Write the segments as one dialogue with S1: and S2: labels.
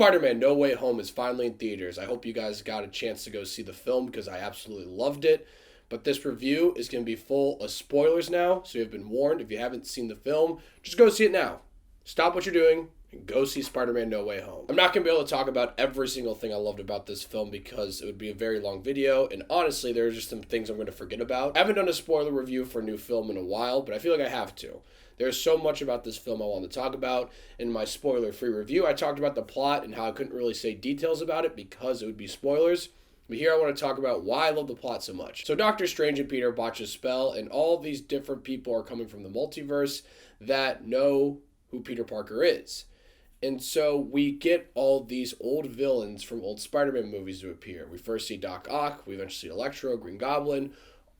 S1: Spider-Man No Way Home is finally in theaters. I hope you guys got a chance to go see the film because I absolutely loved it. But this review is going to be full of spoilers now, so you've been warned. If you haven't seen the film, just go see it now. Stop what you're doing and go see Spider-Man No Way Home. I'm not going to be able to talk about every single thing I loved about this film because it would be a very long video, and honestly, there are just some things I'm going to forget about. I haven't done a spoiler review for a new film in a while, but I feel like I have to. There's so much about this film I want to talk about. In my spoiler-free review, I talked about the plot and how I couldn't really say details about it because it would be spoilers. But here I want to talk about why I love the plot so much. So Doctor Strange and Peter botch a spell, and all these different people are coming from the multiverse that know who Peter Parker is. And so we get all these old villains from old Spider-Man movies to appear. We first see Doc Ock, we eventually see Electro, Green Goblin,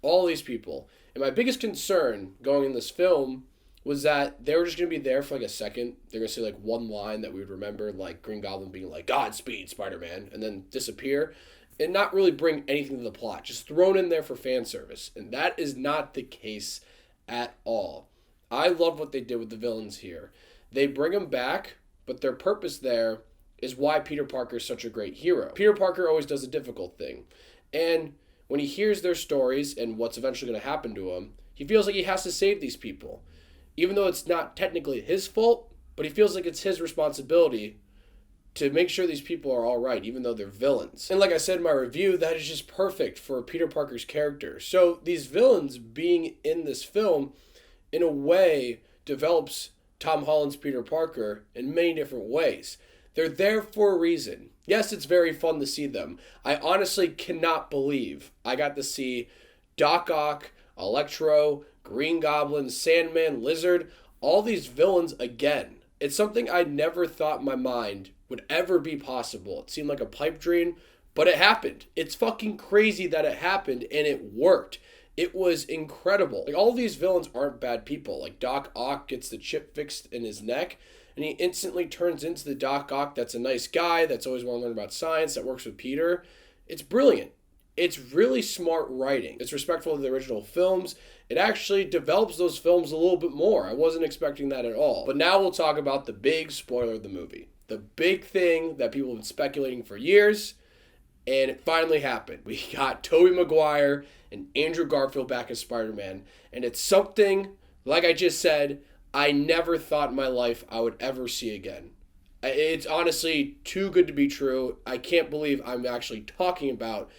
S1: all these people. And my biggest concern going in this film was that they were just going to be there for like a second. They're going to say like one line that we would remember, like Green Goblin being like, Godspeed, Spider-Man, and then disappear. And not really bring anything to the plot, just thrown in there for fan service. And that is not the case at all. I love what they did with the villains here. They bring them back, but their purpose there is why Peter Parker is such a great hero. Peter Parker always does a difficult thing. And when he hears their stories and what's eventually going to happen to him, he feels like he has to save these people. Even though it's not technically his fault, but he feels like it's his responsibility to make sure these people are all right, even though they're villains. And like I said in my review, that is just perfect for Peter Parker's character. So these villains being in this film, in a way, develops Tom Holland's Peter Parker in many different ways. They're there for a reason. Yes, it's very fun to see them. I honestly cannot believe I got to see Doc Ock, Electro, Green Goblin, Sandman, Lizard, all these villains again. It's something I never thought in my mind would ever be possible. It seemed like a pipe dream, but it happened. It's fucking crazy that it happened, and it worked. It was incredible. Like, all these villains aren't bad people. Like, Doc Ock gets the chip fixed in his neck, and he instantly turns into the Doc Ock that's a nice guy, that's always want to learn about science, that works with Peter. It's brilliant. It's really smart writing. It's respectful of the original films. It actually develops those films a little bit more. I wasn't expecting that at all. But now we'll talk about the big spoiler of the movie. The big thing that people have been speculating for years, and it finally happened. We got Toby Mcguire and Andrew Garfield back as Spider-Man, and it's something, like I just said, I never thought in my life I would ever see again. It's honestly too good to be true. I can't believe I'm actually talking about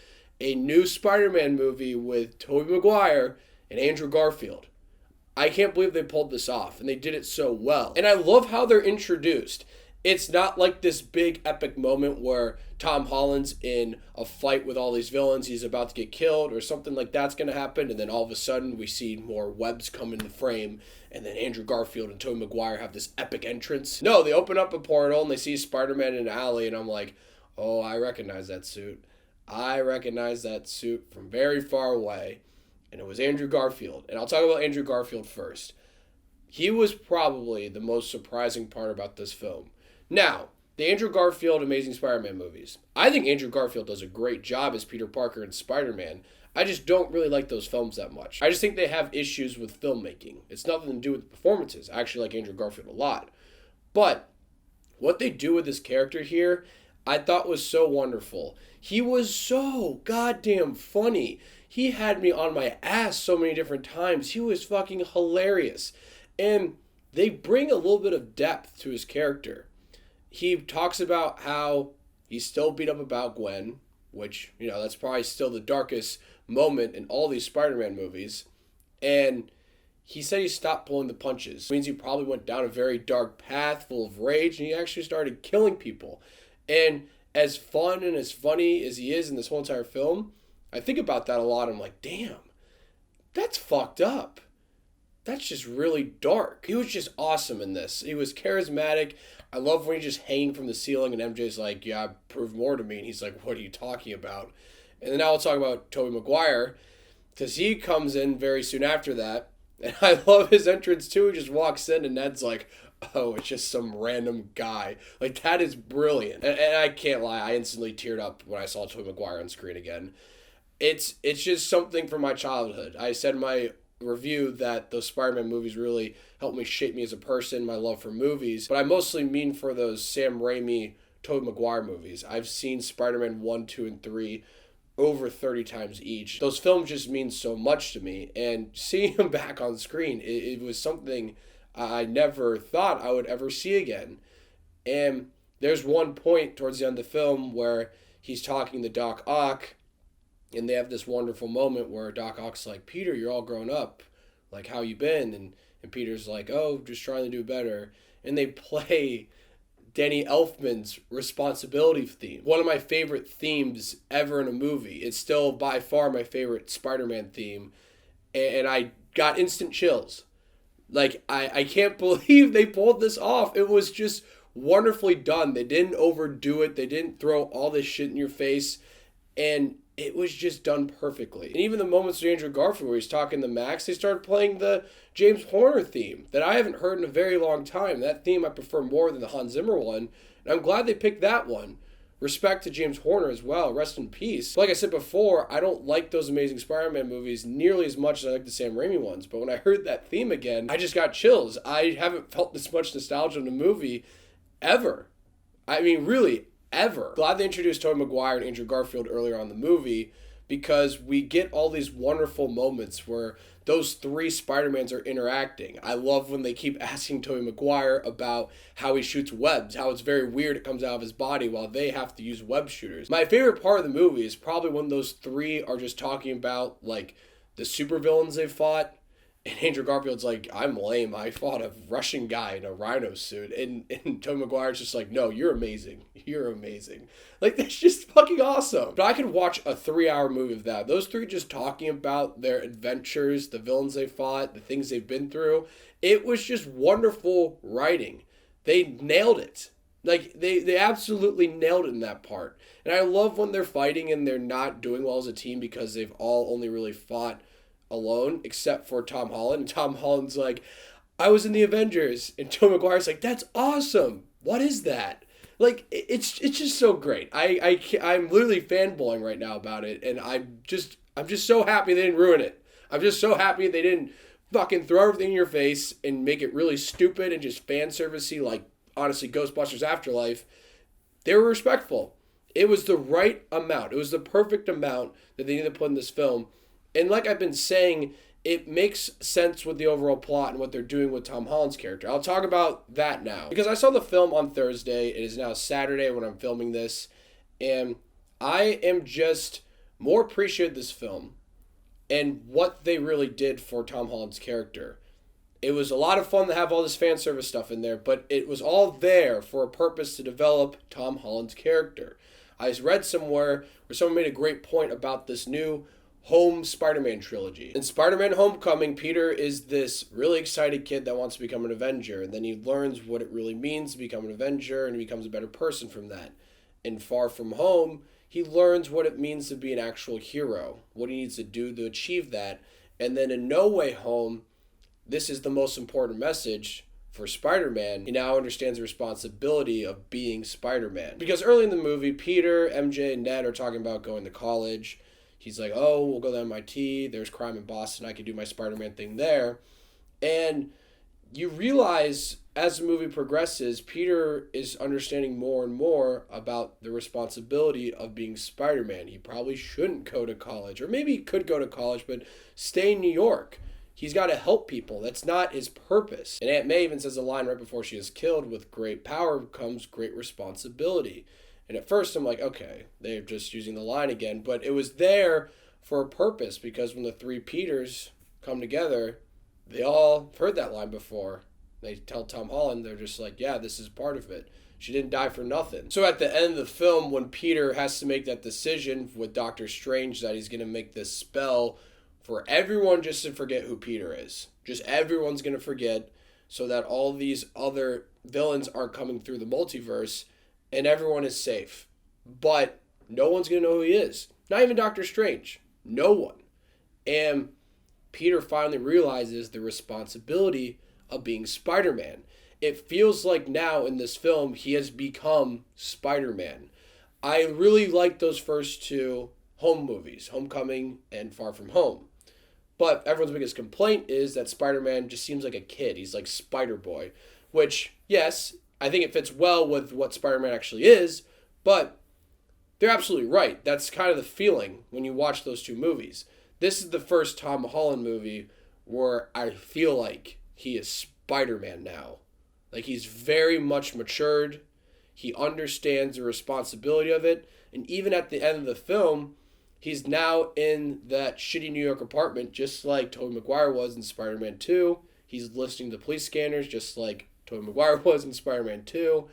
S1: a new Spider-Man movie with Toby Mcguire and Andrew Garfield. I can't believe they pulled this off, and they did it so well. And I love how they're introduced. It's not like this big epic moment where Tom Holland's in a fight with all these villains, he's about to get killed, or something like that's going to happen, and then all of a sudden we see more webs come into frame, and then Andrew Garfield and Toby Mcguire have this epic entrance. No, they open up a portal, and they see Spider-Man in an alley, and I'm like, oh, I recognize that suit. I recognize that suit from very far away, and it was Andrew Garfield. And I'll talk about Andrew Garfield first. He was probably the most surprising part about this film. Now, the Andrew Garfield Amazing Spider-Man movies. I think Andrew Garfield does a great job as Peter Parker and Spider-Man. I just don't really like those films that much. I just think they have issues with filmmaking. It's nothing to do with the performances. I actually like Andrew Garfield a lot. But what they do with this character here, I thought was so wonderful. He was so goddamn funny. He had me on my ass so many different times. He was fucking hilarious. And they bring a little bit of depth to his character. He talks about how he's still beat up about Gwen, which, you know, that's probably still the darkest moment in all these Spider-Man movies. And he said he stopped pulling the punches. It means he probably went down a very dark path full of rage, and he actually started killing people. And as fun and as funny as he is in this whole entire film, I think about that a lot. I'm like, damn, that's fucked up. That's just really dark. He was just awesome in this. He was charismatic. I love when he's just hanging from the ceiling and MJ's like, yeah, prove more to me. And he's like, what are you talking about? And then now we'll talk about Toby Mcguire, because he comes in very soon after that. And I love his entrance too. He just walks in and Ned's like, oh, it's just some random guy. Like, that is brilliant. And I can't lie, I instantly teared up when I saw Toby Mcguire on screen again. It's just something from my childhood. I said in my review that those Spider-Man movies really helped me shape me as a person, my love for movies. But I mostly mean for those Sam Raimi Toby Mcguire movies. I've seen Spider-Man 1, 2, and 3 over 30 times each. Those films just mean so much to me, and seeing them back on screen, it was something I never thought I would ever see again. And there's one point towards the end of the film where he's talking to Doc Ock, and they have this wonderful moment where Doc Ock's like, Peter, you're all grown up. Like, how you been? And Peter's like, oh, just trying to do better. And they play Danny Elfman's Responsibility theme. One of my favorite themes ever in a movie. It's still by far my favorite Spider-Man theme. And I got instant chills. Like, I can't believe they pulled this off. It was just wonderfully done. They didn't overdo it. They didn't throw all this shit in your face. And it was just done perfectly. And even the moments with Andrew Garfield where he's talking to Max, they started playing the James Horner theme that I haven't heard in a very long time. That theme I prefer more than the Hans Zimmer one. And I'm glad they picked that one. Respect to James Horner as well. Rest in peace. Like I said before, I don't like those Amazing Spider-Man movies nearly as much as I like the Sam Raimi ones. But when I heard that theme again, I just got chills. I haven't felt this much nostalgia in a movie ever. I mean, really, ever. Glad they introduced Toby Mcguire and Andrew Garfield earlier on in the movie, because we get all these wonderful moments where those three Spider-Mans are interacting. I love when they keep asking Toby Mcguire about how he shoots webs, how it's very weird it comes out of his body while they have to use web shooters. My favorite part of the movie is probably when those three are just talking about, like, the supervillains they fought. And Andrew Garfield's like, I'm lame. I fought a Russian guy in a rhino suit. And Toby Mcguire's just like, no, you're amazing. You're amazing. Like, that's just fucking awesome. But I could watch a 3-hour movie of that. Those three just talking about their adventures, the villains they fought, the things they've been through. It was just wonderful writing. They nailed it. Like, they absolutely nailed it in that part. And I love when they're fighting and they're not doing well as a team because they've all only really fought alone, except for Tom Holland. And Tom Holland's like, I was in the Avengers. And Tom McGuire's like, that's awesome. What is that? Like, it's just so great. I'm literally fanboying right now about it. And I'm just so happy they didn't ruin it. I'm just so happy they didn't fucking throw everything in your face and make it really stupid and just fan servicey, like, honestly, Ghostbusters Afterlife. They were respectful. It was the right amount. It was the perfect amount that they needed to put in this film. And like I've been saying, it makes sense with the overall plot and what they're doing with Tom Holland's character. I'll talk about that now. Because I saw the film on Thursday. It is now Saturday when I'm filming this. And I am just more appreciative of this film and what they really did for Tom Holland's character. It was a lot of fun to have all this fan service stuff in there, but it was all there for a purpose to develop Tom Holland's character. I read somewhere where someone made a great point about this new Home Spider-Man trilogy. In Spider-Man Homecoming, Peter is this really excited kid that wants to become an Avenger, and then he learns what it really means to become an Avenger, and he becomes a better person from that. In Far From Home, he learns what it means to be an actual hero, what he needs to do to achieve that, and then in No Way Home, this is the most important message for Spider-Man. He now understands the responsibility of being Spider-Man. Because early in the movie, Peter, MJ, and Ned are talking about going to college. He's like, oh, we'll go to MIT. There's crime in Boston. I could do my Spider-Man thing there. And you realize as the movie progresses, Peter is understanding more and more about the responsibility of being Spider-Man. He probably shouldn't go to college. Or maybe he could go to college, but stay in New York. He's got to help people. That's not his purpose. And Aunt May even says a line right before she is killed, with great power comes great responsibility. And at first I'm like, okay, they're just using the line again. But it was there for a purpose, because when the three Peters come together, they all heard that line before. They tell Tom Holland, they're just like, yeah, this is part of it. She didn't die for nothing. So at the end of the film, when Peter has to make that decision with Doctor Strange that he's going to make this spell for everyone just to forget who Peter is. Just everyone's going to forget, so that all these other villains aren't coming through the multiverse, and everyone is safe. But no one's going to know who he is. Not even Doctor Strange. No one. And Peter finally realizes the responsibility of being Spider-Man. It feels like now in this film, he has become Spider-Man. I really like those first two home movies, Homecoming and Far From Home. But everyone's biggest complaint is that Spider-Man just seems like a kid. He's like Spider-Boy, which, yes, I think it fits well with what Spider-Man actually is, but they're absolutely right. That's kind of the feeling when you watch those two movies. This is the first Tom Holland movie where I feel like he is Spider-Man now. Like, he's very much matured. He understands the responsibility of it. And even at the end of the film, he's now in that shitty New York apartment, just like Toby Mcguire was in Spider-Man 2. He's listening to police scanners, just like Toby Mcguire was in Spider-Man 2.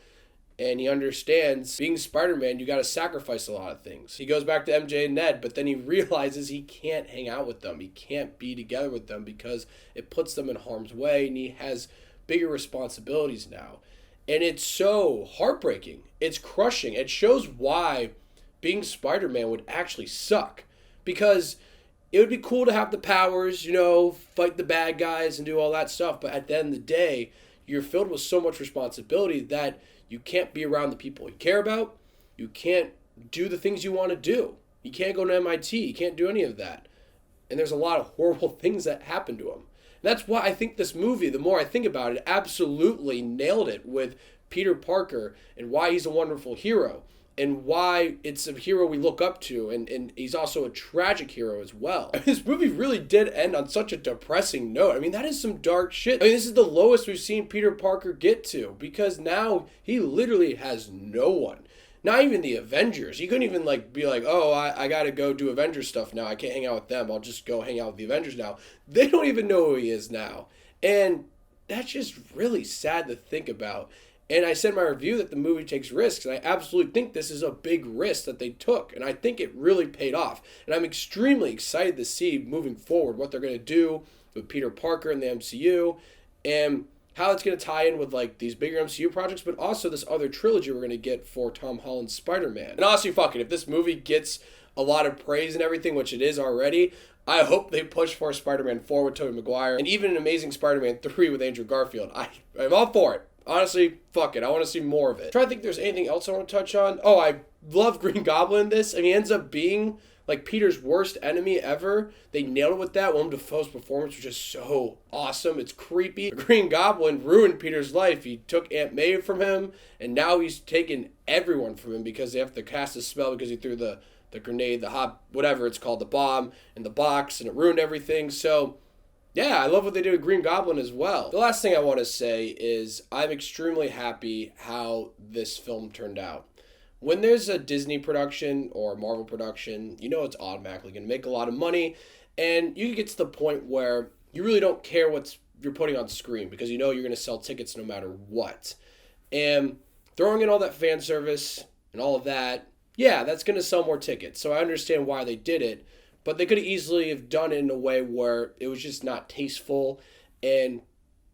S1: And he understands being Spider-Man, you got to sacrifice a lot of things. He goes back to MJ and Ned, but then he realizes he can't hang out with them. He can't be together with them because it puts them in harm's way, and he has bigger responsibilities now. And it's so heartbreaking. It's crushing. It shows why being Spider-Man would actually suck. Because it would be cool to have the powers, fight the bad guys and do all that stuff. But at the end of the day, you're filled with so much responsibility that you can't be around the people you care about. You can't do the things you want to do. You can't go to MIT. You can't do any of that. And there's a lot of horrible things that happen to him. And that's why I think this movie, the more I think about it, absolutely nailed it with Peter Parker and why he's a wonderful hero and why it's a hero we look up to. And he's also a tragic hero as well. This movie really did end on such a depressing note. I mean, that is some dark shit. I mean, this is the lowest we've seen Peter Parker get to because now he literally has no one. Not even the Avengers. He couldn't even be like, oh, I gotta go do Avengers stuff now. I can't hang out with them. I'll just go hang out with the Avengers now. They don't even know who he is now. And that's just really sad to think about. And I said in my review that the movie takes risks, and I absolutely think this is a big risk that they took, and I think it really paid off. And I'm extremely excited to see moving forward what they're going to do with Peter Parker in the MCU, and how it's going to tie in with these bigger MCU projects, but also this other trilogy we're going to get for Tom Holland's Spider-Man. And honestly, fuck it, if this movie gets a lot of praise and everything, which it is already, I hope they push for Spider-Man 4 with Toby Mcguire, and even an Amazing Spider-Man 3 with Andrew Garfield. I'm all for it. Honestly, fuck it. I want to see more of it. Try to think if there's anything else I want to touch on. Oh, I love Green Goblin in this. I mean, he ends up being Peter's worst enemy ever. They nailed it with that. Willem Dafoe's performance was just so awesome. It's creepy. The Green Goblin ruined Peter's life. He took Aunt May from him, and now he's taken everyone from him because they have to cast a spell because he threw the grenade, whatever it's called, the bomb in the box, and it ruined everything. So yeah, I love what they did with Green Goblin as well. The last thing I want to say is I'm extremely happy how this film turned out. When there's a Disney production or a Marvel production, it's automatically going to make a lot of money, and you can get to the point where you really don't care what you're putting on screen because you're going to sell tickets no matter what. And throwing in all that fan service and all of that, yeah, that's going to sell more tickets. So I understand why they did it. But they could have easily have done it in a way where it was just not tasteful and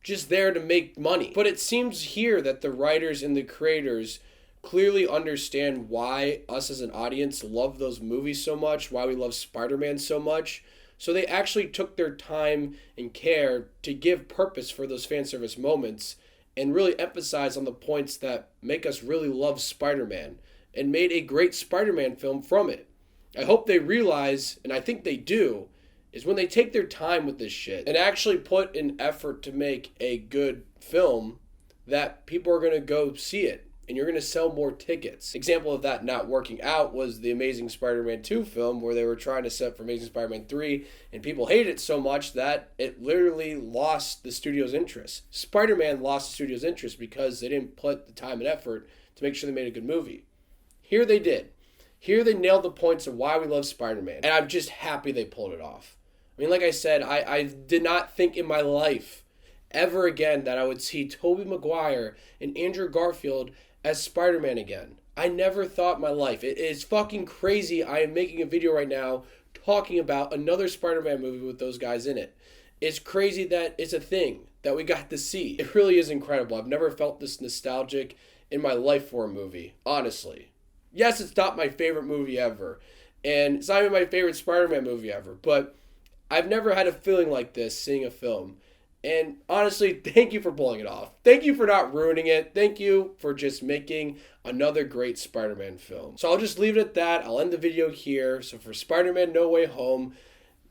S1: just there to make money. But it seems here that the writers and the creators clearly understand why us as an audience love those movies so much, why we love Spider-Man so much. So they actually took their time and care to give purpose for those fan service moments and really emphasize on the points that make us really love Spider-Man and made a great Spider-Man film from it. I hope they realize, and I think they do, is when they take their time with this shit and actually put an effort to make a good film, that people are going to go see it and you're going to sell more tickets. Example of that not working out was the Amazing Spider-Man 2 film, where they were trying to set for Amazing Spider-Man 3 and people hated it so much that it literally lost the studio's interest. Spider-Man lost the studio's interest because they didn't put the time and effort to make sure they made a good movie. Here they did. Here they nailed the points of why we love Spider-Man, and I'm just happy they pulled it off. I mean, like I said, I did not think in my life ever again that I would see Toby Mcguire and Andrew Garfield as Spider-Man again. I never thought in my life. It is fucking crazy. I am making a video right now talking about another Spider-Man movie with those guys in it. It's crazy that it's a thing that we got to see. It really is incredible. I've never felt this nostalgic in my life for a movie, honestly. Yes, it's not my favorite movie ever, and it's not even my favorite Spider-Man movie ever, but I've never had a feeling like this seeing a film. And honestly, thank you for pulling it off. Thank you for not ruining it. Thank you for just making another great Spider-Man film. So I'll just leave it at that. I'll end the video here. So for Spider-Man No Way Home,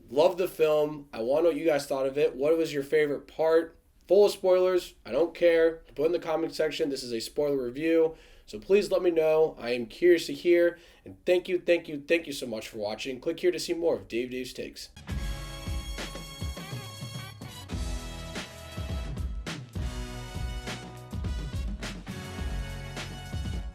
S1: love the film. I want to know what you guys thought of it. What was your favorite part? full of spoilers. I don't care. Put in the comment section. This is a spoiler review. So please let me know. I am curious to hear. And thank you so much for watching. Click here to see more of Dave's Takes.